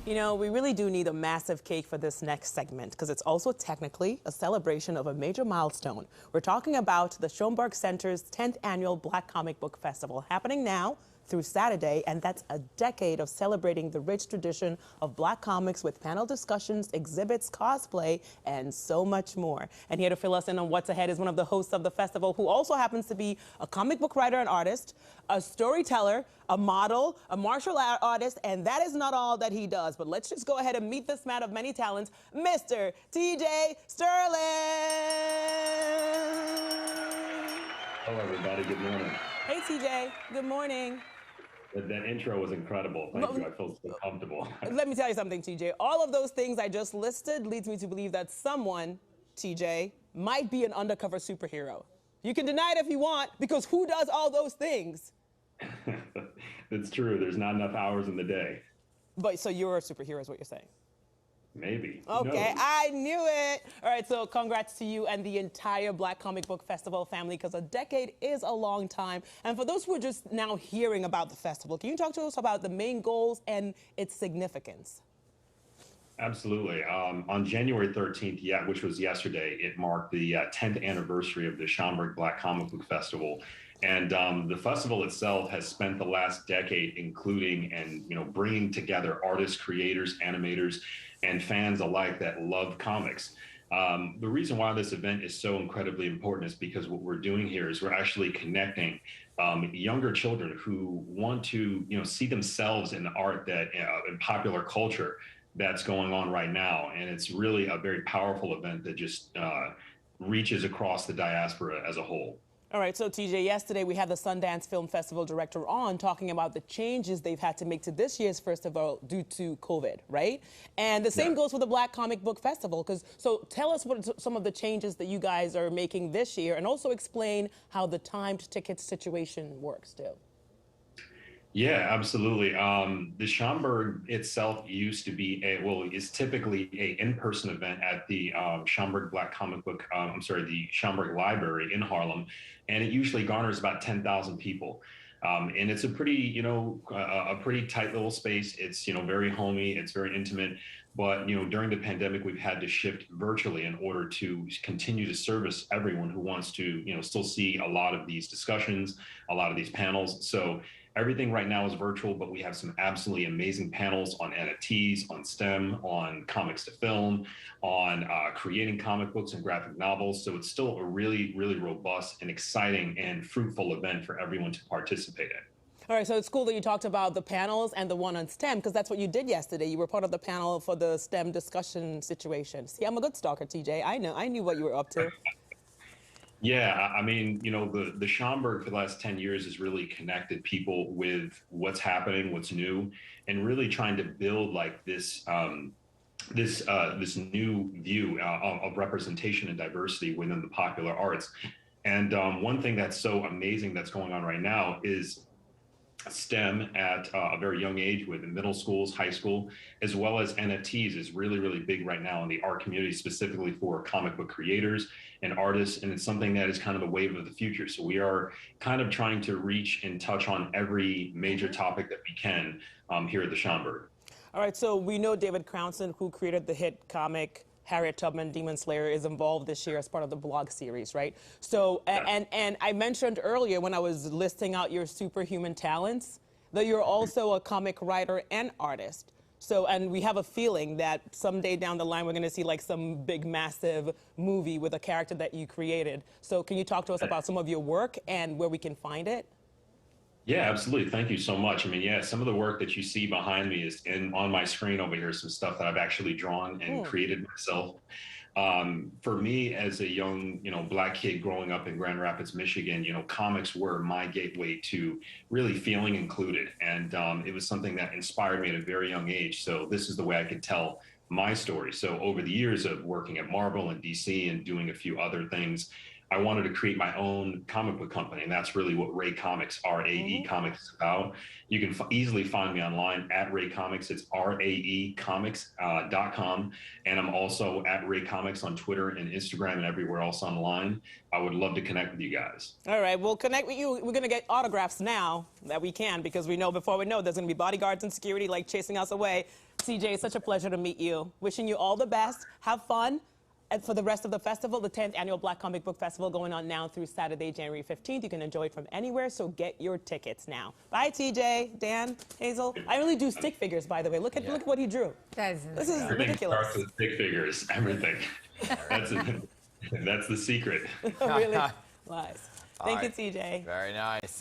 You know, we really do need a massive cake for this next segment because it's also technically a celebration of a major milestone. We're talking about the Schomburg Center's 10th annual Black Comic Book Festival happening now through Saturday, and that's a decade of celebrating the rich tradition of Black comics with panel discussions, exhibits, cosplay, and so much more. And here to fill us in on what's ahead is one of the hosts of the festival, who also happens to be a comic book writer and artist, a storyteller, a model, a martial art artist, and that is not all that he does. But let's just go ahead and meet this man of many talents, Mr. TJ Sterling. Hello, everybody. Good morning. Hey, TJ. Good morning. That intro was incredible. Thank you. I feel so comfortable. Let me tell you something, TJ. All of those things I just listed leads me to believe that someone, TJ, might be an undercover superhero. You can deny it if you want, because who does all those things? It's true. There's not enough hours in the day. But so you're a superhero is what you're saying? Maybe. Okay, I knew it. All right, so congrats to you and the entire Black Comic Book Festival family, because a decade is a long time. And for those who are just now hearing about the festival, can you talk to us about the main goals and its significance? Absolutely. On January 13th, which was yesterday, it marked the 10th anniversary of the Schomburg Black Comic Book Festival. And the festival itself has spent the last decade including and bringing together artists, creators, animators, and fans alike that love comics. The reason why this event is so incredibly important is because what we're doing here is we're actually connecting younger children who want to see themselves in the art that in popular culture that's going on right now. And it's really a very powerful event that just reaches across the diaspora as a whole. All right, so TJ, yesterday we had the Sundance Film Festival director on talking about the changes they've had to make to this year's festival due to COVID, right? And the same goes for the Black Comic Book Festival. So tell us what some of the changes that you guys are making this year, and also explain how the timed ticket situation works too. Yeah, absolutely. The Schomburg itself used to be is typically a in-person event at the Schomburg Black Comic Book, the Schomburg Library in Harlem, and it usually garners about 10,000 people. And it's a pretty, a pretty tight little space. It's, very homey, it's very intimate. But, during the pandemic, we've had to shift virtually in order to continue to service everyone who wants to, still see a lot of these discussions, a lot of these panels. So everything right now is virtual, but we have some absolutely amazing panels on NFTs, on STEM, on comics to film, on creating comic books and graphic novels. So it's still a really, really robust and exciting and fruitful event for everyone to participate in. All right, so it's cool that you talked about the panels and the one on STEM, because that's what you did yesterday. You were part of the panel for the STEM discussion situation. See, I'm a good stalker, TJ. I knew what you were up to. Yeah, I mean, the Schomburg for the last 10 years has really connected people with what's happening, what's new, and really trying to build like this this new view of representation and diversity within the popular arts. And one thing that's so amazing that's going on right now is STEM at a very young age within middle schools, high school, as well as NFTs is really, really big right now in the art community, specifically for comic book creators and artists. And it's something that is kind of a wave of the future. So we are kind of trying to reach and touch on every major topic that we can here at the Schomburg. All right, so we know David Cronson, who created the hit comic Harriet Tubman Demon Slayer, is involved this year as part of the blog series, right? So, and I mentioned earlier when I was listing out your superhuman talents that you're also a comic writer and artist. So, and we have a feeling that someday down the line we're going to see like some big, massive movie with a character that you created. So can you talk to us about some of your work and where we can find it? Yeah, absolutely. Thank you so much. I mean, some of the work that you see behind me is on my screen over here, some stuff that I've actually drawn and created myself. For me, as a young, Black kid growing up in Grand Rapids, Michigan, comics were my gateway to really feeling included. And it was something that inspired me at a very young age. So this is the way I could tell my story. So over the years of working at Marvel and DC and doing a few other things, I wanted to create my own comic book company, and that's really what Ray Comics, RAE Comics, is about. You can easily find me online at Ray Comics. It's raecomics.com, and I'm also at Ray Comics on Twitter and Instagram and everywhere else online. I would love to connect with you guys. All right, we'll connect with you. We're going to get autographs now that we can, because we know before we know there's going to be bodyguards and security like chasing us away. CJ, it's such a pleasure to meet you. Wishing you all the best. Have fun. And for the rest of the festival, the 10th Annual Black Comic Book Festival going on now through Saturday, January 15th. You can enjoy it from anywhere, so get your tickets now. Bye, TJ, Dan, Hazel. I really do stick figures, by the way. Look at what he drew. This is ridiculous. Starts with stick figures, everything. That's the secret. Really? Lies. Thank you, TJ. Very nice.